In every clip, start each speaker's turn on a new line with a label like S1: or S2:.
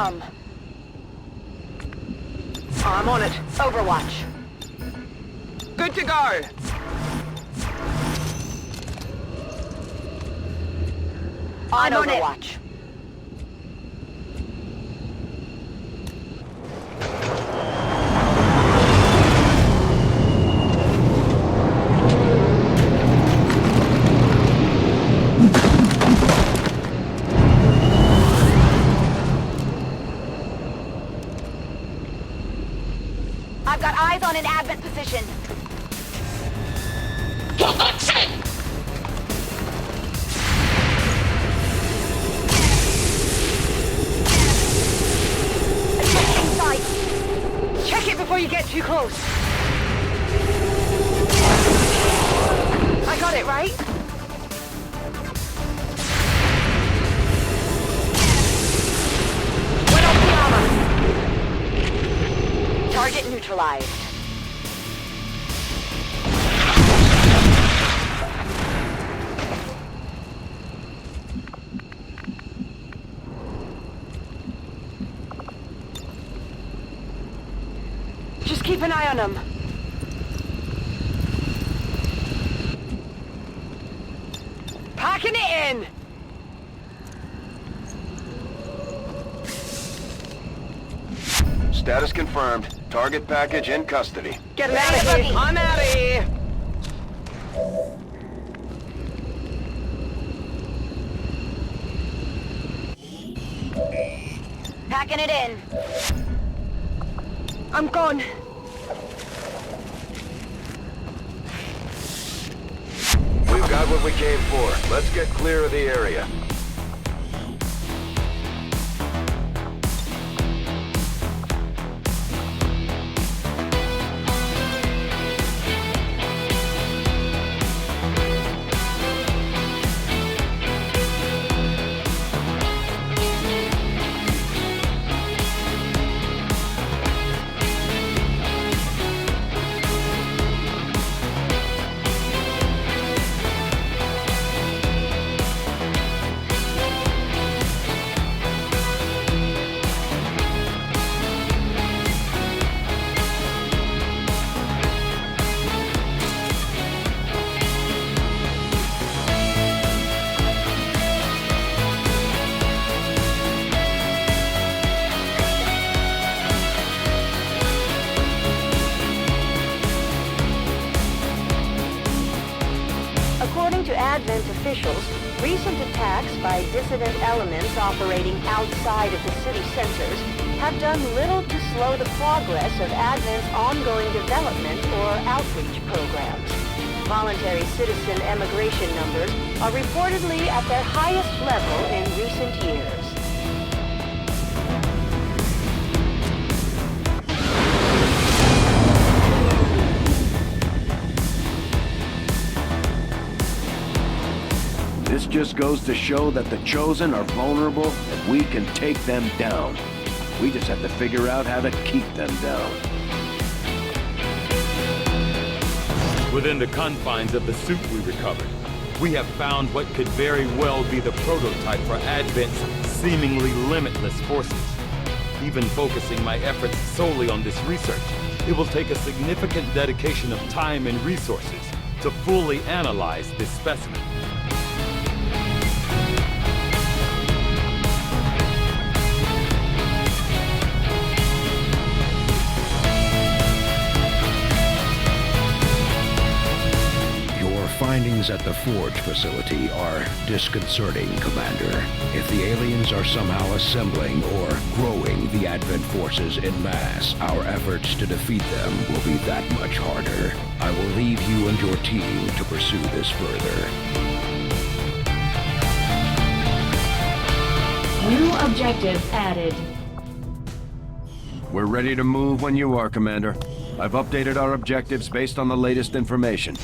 S1: some. I'm on it. Overwatch.
S2: Good to go.
S1: On Overwatch. I've got eyes on an advent position. Check it before you get too close. I got it, right? Went off the armor. Target neutralized. Just keep an eye on them. Packing it in!
S3: Status confirmed. Target package in custody.
S2: Get him out of here. I'm out of here.
S1: Packing it in. I'm gone.
S3: We've got what we came for. Let's get clear of the area.
S1: According to Advent officials, recent attacks by dissident elements operating outside of the city centers have done little to slow the progress of Advent's ongoing development or outreach programs. Voluntary citizen emigration numbers are reportedly at their highest level in recent years.
S3: This just goes to show that the Chosen are vulnerable and we can take them down. We just have to figure out how to keep them down.
S4: Within the confines of the suit we recovered, we have found what could very well be the prototype for Advent's seemingly limitless forces. Even focusing my efforts solely on this research, it will take a significant dedication of time and resources to fully analyze this specimen.
S5: Findings at the Forge facility are disconcerting, Commander. If the aliens are somehow assembling or growing the Advent forces en masse, our efforts to defeat them will be that much harder. I will leave you and your team to pursue this further.
S6: New objective added.
S3: We're ready to move when you are, Commander. I've updated our objectives based on the latest information.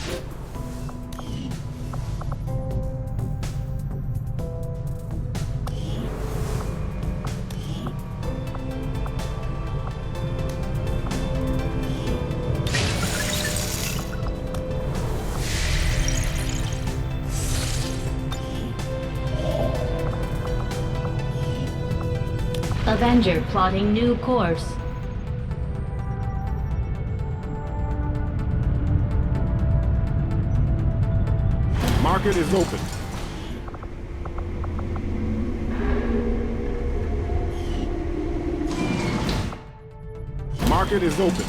S6: Avenger plotting new course.
S7: Market is open. Market is open.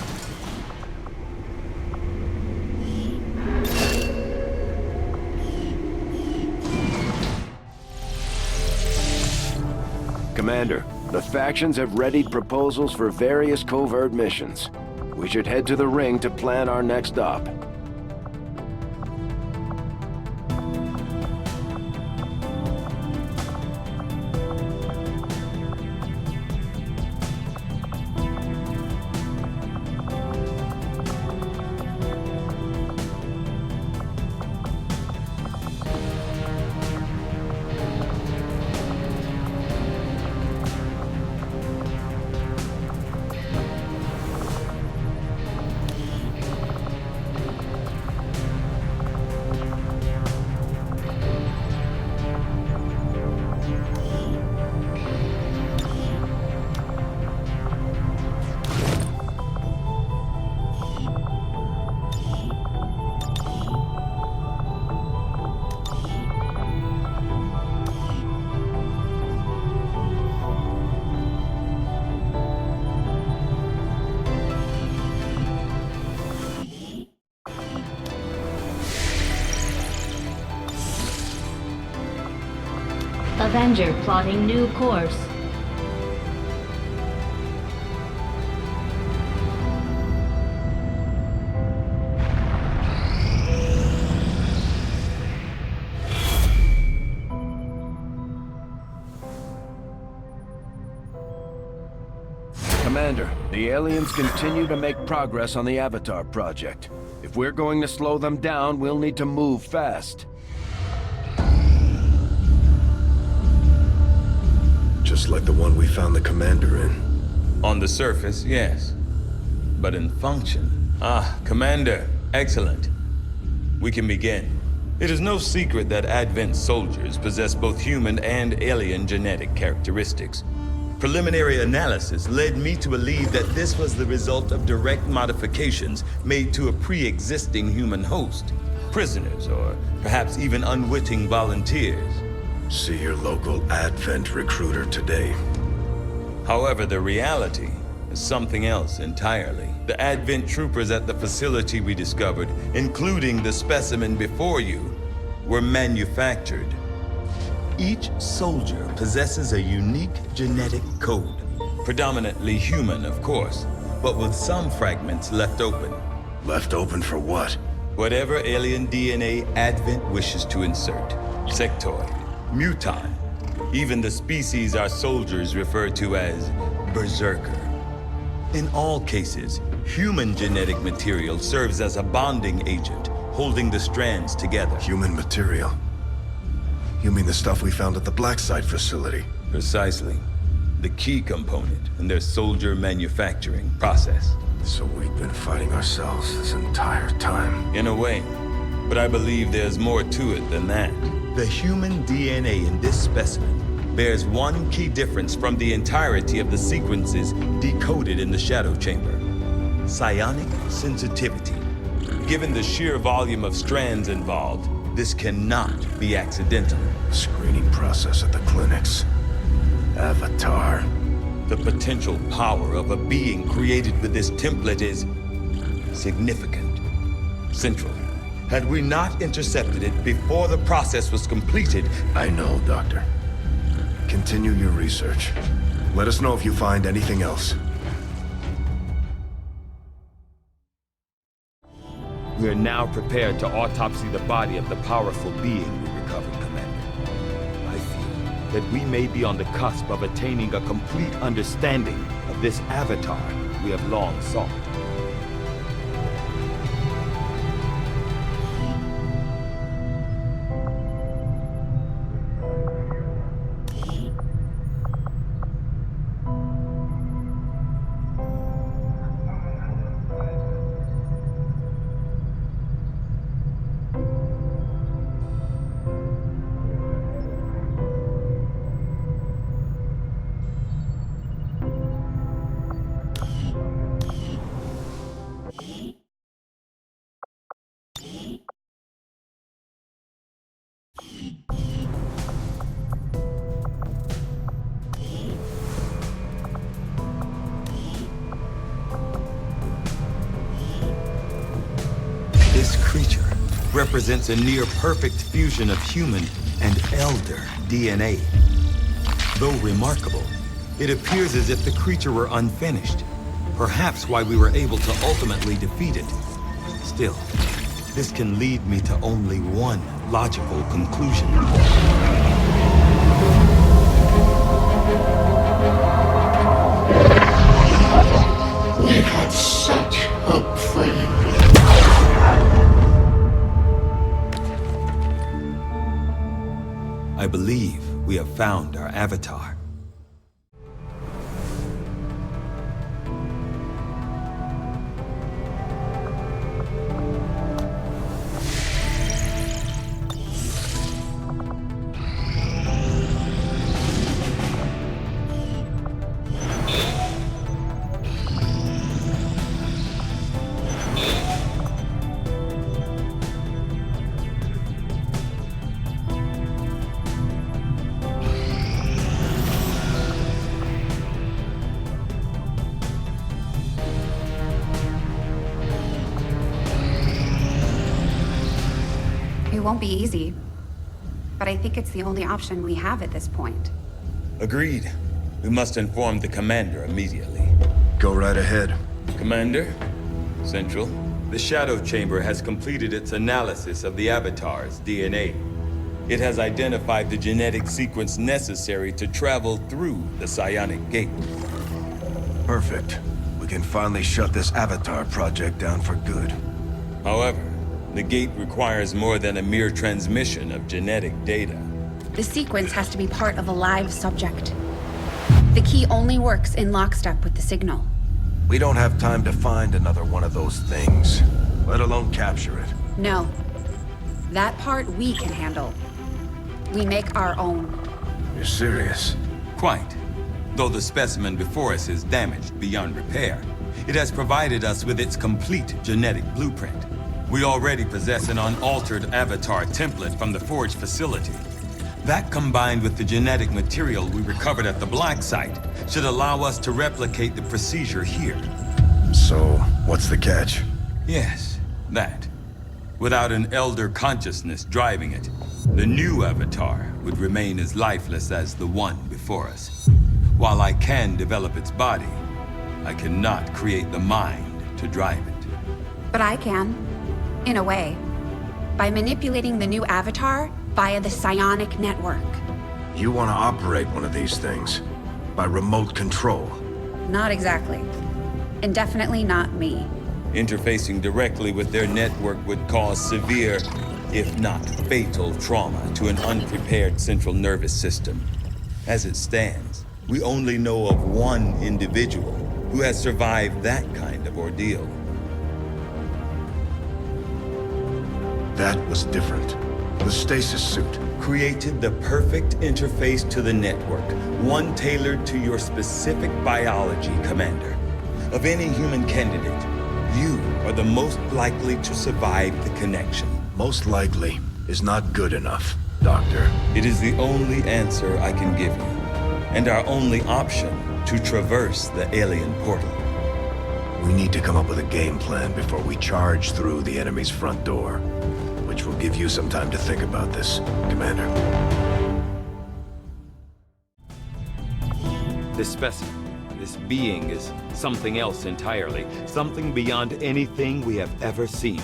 S3: Commander, the factions have readied proposals for various covert missions. We should head to the ring to plan our next op.
S6: Avenger plotting new course.
S3: Commander, the aliens continue to make progress on the Avatar project. If we're going to slow them down, we'll need to move fast.
S8: Just like the one we found the commander in.
S4: On the surface, yes. But in function... Commander, excellent. We can begin. It is no secret that Advent soldiers possess both human and alien genetic characteristics. Preliminary analysis led me to believe that this was the result of direct modifications made to a pre-existing human host. Prisoners, or perhaps even unwitting volunteers.
S8: See your local Advent recruiter today.
S4: However, the reality is something else entirely. The Advent troopers at the facility we discovered, including the specimen before you, were manufactured. Each soldier possesses a unique genetic code. Predominantly human, of course, but with some fragments left open.
S8: Left open for what?
S4: Whatever alien DNA Advent wishes to insert. Sectoid, mutant, even the species our soldiers refer to as Berserker. In all cases, human genetic material serves as a bonding agent, holding the strands together.
S8: Human material? You mean the stuff we found at the Black Site facility?
S4: Precisely. The key component in their soldier manufacturing process.
S8: So we've been fighting ourselves this entire time.
S4: In a way. But I believe there's more to it than that. The human DNA in this specimen bears one key difference from the entirety of the sequences decoded in the Shadow Chamber. Psionic sensitivity. Given the sheer volume of strands involved, this cannot be accidental.
S8: Screening process at the clinics. Avatar.
S4: The potential power of a being created with this template is significant. Central. Had we not intercepted it before the process was completed...
S8: I know, Doctor. Continue your research. Let us know if you find anything else.
S4: We are now prepared to autopsy the body of the powerful being we recovered, Commander. I feel that we may be on the cusp of attaining a complete understanding of this Avatar we have long sought. represents a near-perfect fusion of human and elder DNA. Though remarkable, it appears as if the creature were unfinished, perhaps why we were able to ultimately defeat it. Still, this can lead me to only one logical conclusion.
S9: We had such hope for you.
S4: I believe we have found our avatar.
S10: It won't be easy, but I think it's the only option we have at this point.
S4: Agreed. We must inform the commander immediately.
S8: Go right ahead.
S4: Commander, Central, the Shadow Chamber has completed its analysis of the Avatar's DNA. It has identified the genetic sequence necessary to travel through the Psionic Gate.
S8: Perfect. We can finally shut this Avatar project down for good.
S4: However, the gate requires more than a mere transmission of genetic data.
S10: The sequence has to be part of a live subject. The key only works in lockstep with the signal.
S8: We don't have time to find another one of those things, let alone capture it.
S10: No. That part we can handle. We make our own.
S8: You're serious?
S4: Quite. Though the specimen before us is damaged beyond repair, it has provided us with its complete genetic blueprint. We already possess an unaltered avatar template from the Forge facility. That, combined with the genetic material we recovered at the Black Site, should allow us to replicate the procedure here.
S8: So, what's the catch?
S4: Yes, that. Without an elder consciousness driving it, the new avatar would remain as lifeless as the one before us. While I can develop its body, I cannot create the mind to drive it.
S10: But I can. In a way. By manipulating the new avatar via the psionic network.
S8: You want to operate one of these things? By remote control?
S10: Not exactly. And definitely not me.
S4: Interfacing directly with their network would cause severe, if not fatal, trauma to an unprepared central nervous system. As it stands, we only know of one individual who has survived that kind of ordeal.
S8: That was different. The stasis suit.
S4: Created the perfect interface to the network, one tailored to your specific biology, Commander. Of any human candidate, you are the most likely to survive the connection.
S8: Most likely is not good enough, Doctor.
S4: It is the only answer I can give you, and our only option to traverse the alien portal.
S8: We need to come up with a game plan before we charge through the enemy's front door, which will give you some time to think about this, Commander.
S4: This specimen, this being is something else entirely, something beyond anything we have ever seen.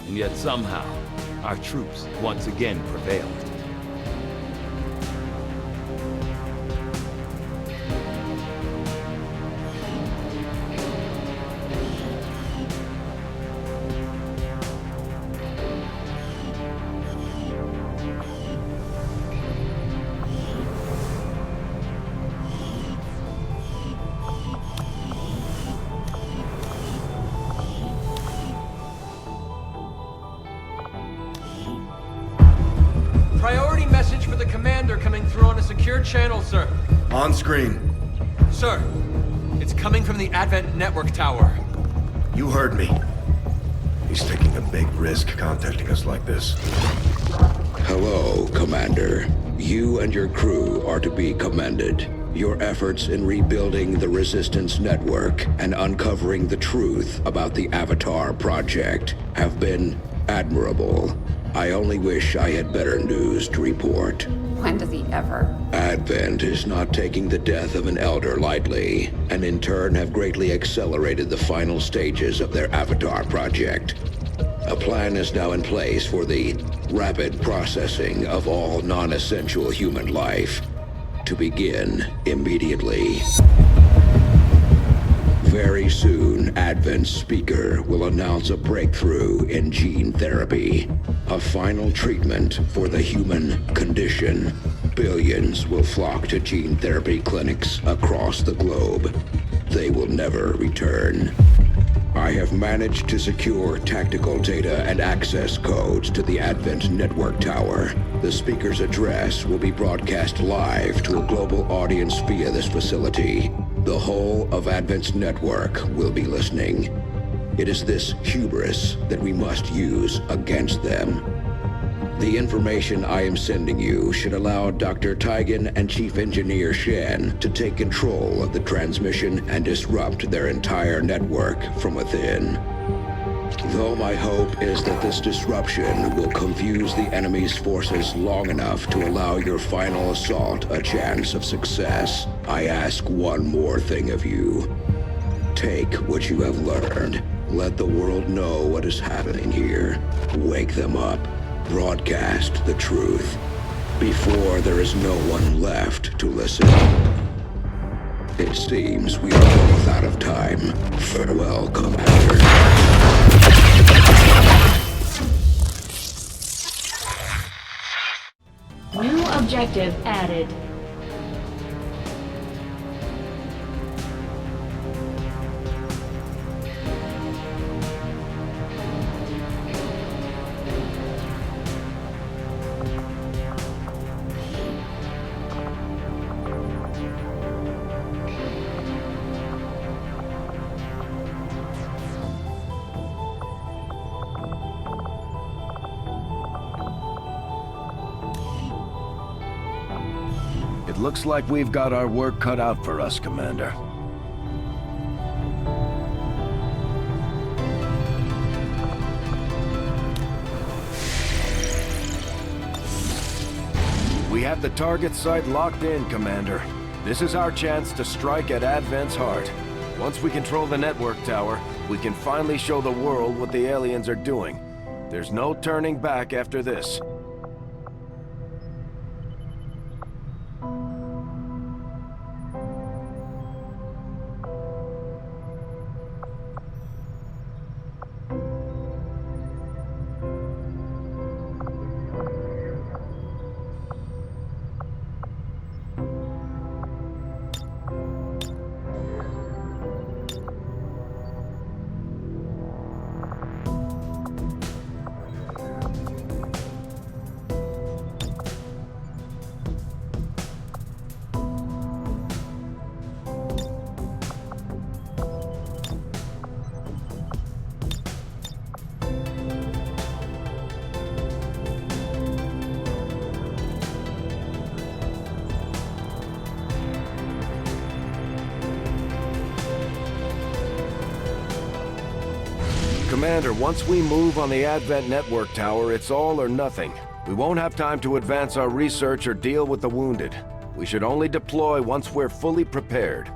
S4: And yet somehow, our troops once again prevailed.
S11: Priority message for the commander coming through on a secure channel, sir.
S8: On screen.
S11: Sir, it's coming from the Advent Network Tower.
S8: You heard me. He's taking a big risk contacting us like this.
S5: Hello, Commander. You and your crew are to be commended. Your efforts in rebuilding the Resistance Network and uncovering the truth about the Avatar Project have been Admirable. I only wish I had better news to report.
S10: When does he ever?
S5: Advent is not taking the death of an elder lightly, and in turn have greatly accelerated the final stages of their Avatar project. A plan is now in place for the rapid processing of all non-essential human life, to begin immediately. Very soon, Advent's speaker will announce a breakthrough in gene therapy, a final treatment for the human condition. Billions will flock to gene therapy clinics across the globe. They will never return. I have managed to secure tactical data and access codes to the Advent network tower. The speaker's address will be broadcast live to a global audience via this facility. The whole of Advent's network will be listening. It is this hubris that we must use against them. The information I am sending you should allow Dr. Taigen and Chief Engineer Shen to take control of the transmission and disrupt their entire network from within. Though my hope is that this disruption will confuse the enemy's forces long enough to allow your final assault a chance of success, I ask one more thing of you. Take what you have learned. Let the world know what is happening here. Wake them up. Broadcast the truth before there is no one left to listen. It seems we are both out of time. Farewell, Commander.
S6: New objective added.
S3: Looks like we've got our work cut out for us, Commander. We have the target site locked in, Commander. This is our chance to strike at Advent's heart. Once we control the network tower, we can finally show the world what the aliens are doing. There's no turning back after this. Commander, once we move on the Advent network tower, it's all or nothing. We won't have time to advance our research or deal with the wounded. We should only deploy once we're fully prepared.